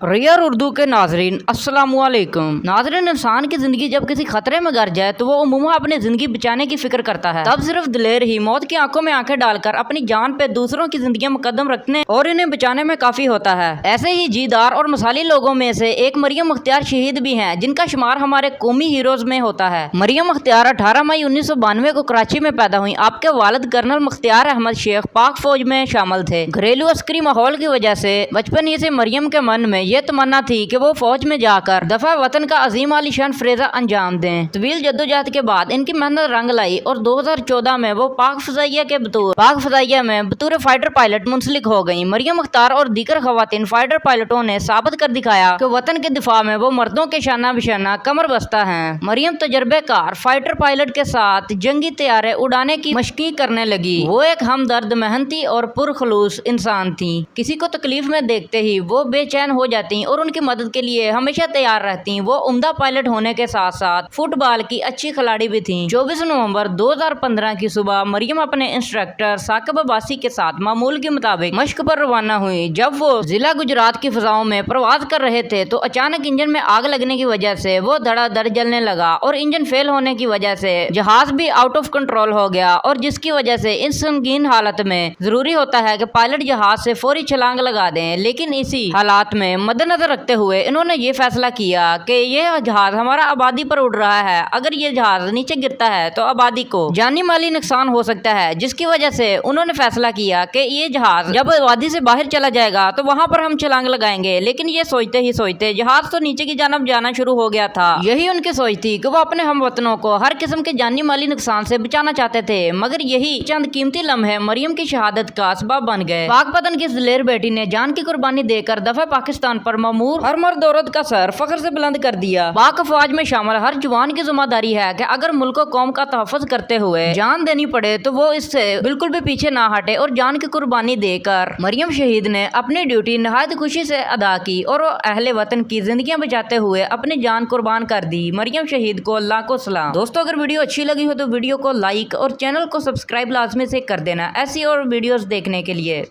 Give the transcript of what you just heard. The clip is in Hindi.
रियर उर्दू के नाजरीन अस्सलामुअलैकुम। नाजरीन, इंसान की जिंदगी जब किसी खतरे में गर जाए तो वो उम्मूमन अपनी जिंदगी बचाने की फिक्र करता है। तब सिर्फ दिलेर ही मौत की आंखों में आंखें डालकर अपनी जान पे दूसरों की जिंदगी मुकद्दम रखने और इन्हें बचाने में काफी होता है। ऐसे ही जीदार और मसाली लोगों में से एक मरियम अख्तियार शहीद भी हैं, जिनका शुमार हमारे कौमी हीरोज में होता है। मरियम अख्तियार 18 मई 1992 को कराची में पैदा हुई। आपके वालिद कर्नल मुख्तियार अहमद शेख पाक फौज में शामिल थे। घरेलू अस्करी माहौल की वजह से बचपन ही से मरियम के मन में ये तमन्ना थी कि वो फौज में जाकर दफा वतन का अजीम आलीशान फ्रेजा अंजाम दें। तवील जद्दोजहद के बाद इनकी मेहनत रंग लाई और 2014 में वो पाक फजाइया में बतौर फाइटर पायलट मुंसलिक हो गयी। मरियम अख्तियार और दीगर खवातीन फाइटर पायलटों ने साबित कर दिखाया कि वतन के दिफा में वो मर्दों के शाना बिशाना कमर बस्ता है। मरियम तजर्बेकार फाइटर पायलट के साथ जंगी तैयारे उड़ाने की मशकी करने लगी। वो एक हमदर्द, मेहनती और पुरखलूस इंसान थी। किसी को तकलीफ में देखते ही वो बेचैन हो जाती और उनकी मदद के लिए हमेशा तैयार रहती। वो उम्दा पायलट होने के साथ साथ फुटबॉल की अच्छी खिलाड़ी भी थी। 24 नवंबर 2015 की सुबह मरियम अपने इंस्ट्रक्टर साकिब अब्बासी के साथ मामूल के मुताबिक मश्क पर रवाना हुई। जब वो जिला गुजरात की फिजाओं में प्रवास कर रहे थे तो अचानक इंजन में आग लगने की वजह से वो धड़ाधड़ जलने लगा और इंजन फेल होने की वजह से जहाज भी आउट ऑफ कंट्रोल हो गया, और जिसकी वजह से इस संगीन हालत में जरूरी होता है कि पायलट जहाज से फौरी छलांग लगा दें। लेकिन इसी हालात में मद्देनजर रखते हुए इन्होंने ये फैसला किया कि ये जहाज हमारा आबादी पर उड़ रहा है, अगर ये जहाज नीचे गिरता है तो आबादी को जानी माली नुकसान हो सकता है, जिसकी वजह से उन्होंने फैसला किया कि ये जहाज जब आबादी से बाहर चला जाएगा तो वहां पर हम छलांग लगाएंगे। लेकिन ये सोचते ही सोचते जहाज तो नीचे की जानब जाना शुरू हो गया था। यही उनकी सोच थी कि वो अपने हमवतनों को हर किस्म के जानी माली नुकसान से बचाना चाहते थे, मगर यही चंद कीमती लम्हे मरियम की शहादत का असबाब बन गए। पाक पतन की दिलेर बेटी ने जान की कुर्बानी देकर दफा पाकिस्तान पर मामूर हर मर्द औरत का सर फख्र से बुलंद कर दिया। पाक फौज में शामिल हर जवान की जिम्मेदारी है कि अगर मुल्क को कौम का तहफ़्फ़ुज़ करते हुए जान देनी पड़े तो वो इससे बिल्कुल भी पीछे ना हटे और जान की कुर्बानी देकर मरियम शहीद ने अपनी ड्यूटी नहायत खुशी से अदा की और वो अहले वतन की जिंदगियां बचाते हुए अपनी जान कुर्बान कर दी। मरियम शहीद को अल्लाह को सलाम। दोस्तों, अगर वीडियो अच्छी लगी हो तो वीडियो को लाइक और चैनल को सब्सक्राइब लाजमी से कर देना ऐसी और वीडियोस देखने के लिए।